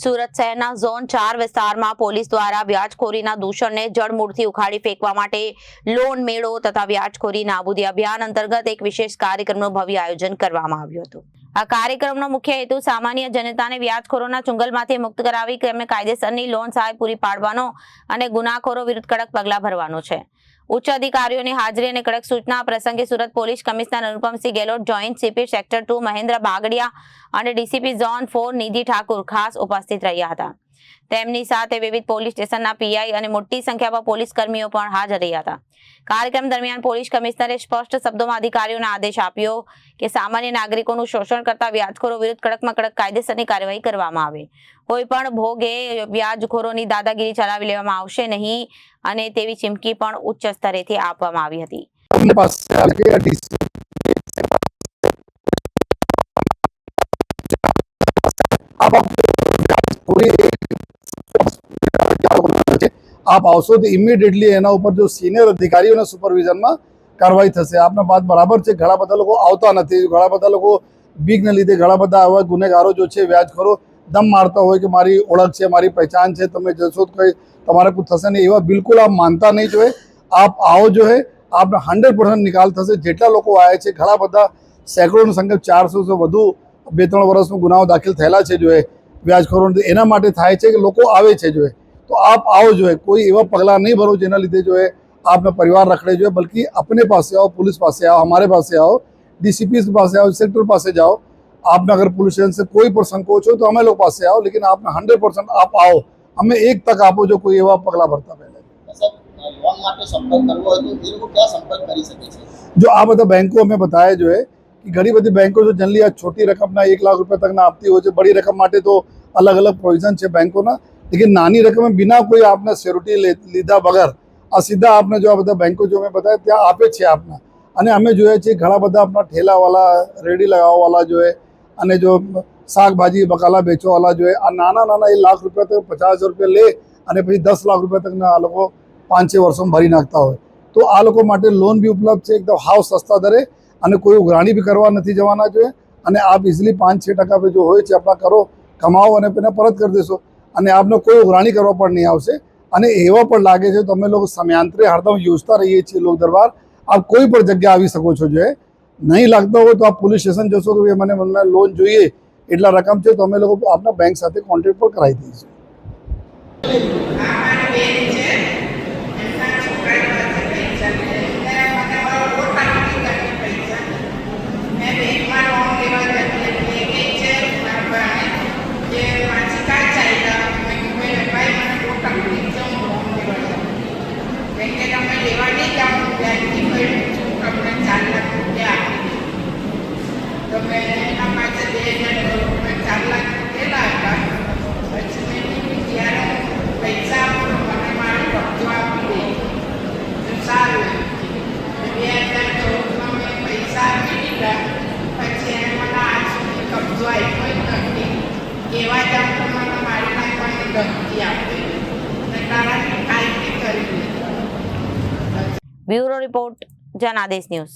સુરત શહેરના ઝોન 4 વિસ્તારમાં પોલીસ દ્વારા વ્યાજખોરીના દૂષણને જડમૂળથી ઉખાડી ફેંકવા માટે લોન મેળો તથા વ્યાજખોરી નાબૂદી અભિયાન અંતર્ગત એક વિશેષ કાર્યક્રમનું ભવ્ય આયોજન કરવામાં આવ્યું હતું। આ કાર્યક્રમનો મુખ્ય હેતુ સામાન્ય જનતાને વ્યાજખોરોના ચુંગલમાંથી મુક્ત કરાવી તેમને કાયદેસરની લોન સહાય પૂરી પાડવાનો અને ગુનાખોરો વિરુદ્ધ કડક પગલાં ભરવાનો છે। ઉચ્ચ અધિકારીઓની હાજરી અને કડક સૂચના પ્રસંગે Surat police commissioner Anupamsinh Gehlot, joint CP sector 2 Mahendra Bagadiya અને ડીસીપી ઝોન 4 નિધિ ઠાકુર ખાસ ઉપસ્થિત રહ્યા હતા। તેમની સાથે વિવિધ પોલીસ સ્ટેશનના પીઆઈ અને મોટી સંખ્યામાં પોલીસ કર્મીઓ પણ હાજર રહ્યા હતા। કાર્યક્રમ દરમિયાન પોલીસ કમિશનરે સ્પષ્ટ શબ્દોમાં અધિકારીઓને આદેશ આપ્યો કે સામાન્ય નાગરિકોનું શોષણ કરતા વ્યાજખોરો વિરુદ્ધ કડકમાં કડક કાયદેસરની કાર્યવાહી કરવામાં આવે। કોઈ પણ ભોગે વ્યાજખોરોની દાદાગીરી ચલાવી લેવામાં આવશે નહીં અને તેવી ચીમકી પણ ઉચ્ચ સ્તરેથી આપવામાં આવી હતી। आप आवशो तो इमिडिएटली एना ऊपर जो सीनियर अधिकारीओना सुपरविजन में कार्रवाई थशे। आपने बात बराबर है, घणा बधा लोको आवता नथी, घणा बधा लोको बीकने लीधे घणा बधा आवा गुનેગારો जो छे व्याजखोरो दम मारता होय कि मारी ओळख छे, मारी पहचान छे, तमे जशो तो कई तमारे कुछ थशे नहीं, एवा बिल्कुल आप मानता नहीं जोए। आप आओ जो है आप 100% निकाल थशे। जेटला लोको आया छे घणा बधा सैकड़ों संख्या 400 से વધુ 2-3 વર્ષનો ગુનાઓ દાખલ થયેલા છે जो है व्याजखोरो एना माटे थाय छे कि लोको आवे छे जो है। तो आप आओ जो है, कोई एवा पगला नहीं भरो जेना लीधे जो है आपने परिवार रखड़े जो है, बल्कि अपने पास आओ, पुलिस पास आओ, हमारे पास आओ, डीसीपी के पास आओ, सेक्टर पास जाओ। आपने अगर पुलिस स्टेशन से कोई पर संकोच हो तो हमें लोग पास आओ, लेकिन आपने 100% आप आओ, हमें एक तक आपो जो कोई एवा पगला भरता पहले। जो आ बधा बैंको में बताया जो है कि घणी बधी बैंको जो जनरली आ छोटी रकम 1 लाख रुपया तक आपती हो, बड़ी रकम माटे तो अलग अलग प्रोविजन है बैंको ना, लेकिन नानी रकम में बिना कोई आपने सिक्योरिटी लीधा बगैर आ सीधा आपने जो आ बधा बैंको जो मैं बताया त्या आपे छे आपने। अने अमे जोया छे घणा बधा अपना ठेलावाला, रेडी लगाववाला जो है अने जो शाकभाजी बकाला बेचवावाला जो है आ नाना नाना 1 लाख रुपया तक 50,000 रुपया ले अने पछी 10 लाख रुपया तक आ लोको 5-6 वर्षों में भरी नाखता होय। तो आ लोको माटे लोन भी उपलब्ध है एकदम हाव सस्ता दरे, अने कोई उघराणी भी करवा नहीं जवाना जो है। अने आप इजीली 5-6% पे जो होय छे अपना करो, कमाओ अने पेने परत कर देशो अने आपने कोई उघराणी करवा पण नहीं आवशे। अने एवा पण लागे छे तो अमे लोग समयांतरे हरदम योजता रहीए छीए लोक दरबार। आप कोई पण जग्या आवी शको छो जो है। नहीं लगता हो तो आप पुलिस स्टेशन जशो कि मने लोन जोईए एटला रकम छे तो अमे लोग आपना बैंक साथे कॉन्टेक्ट पर करावी दईशुं। ब्यूरो रिपोर्ट जनादेश न्यूज।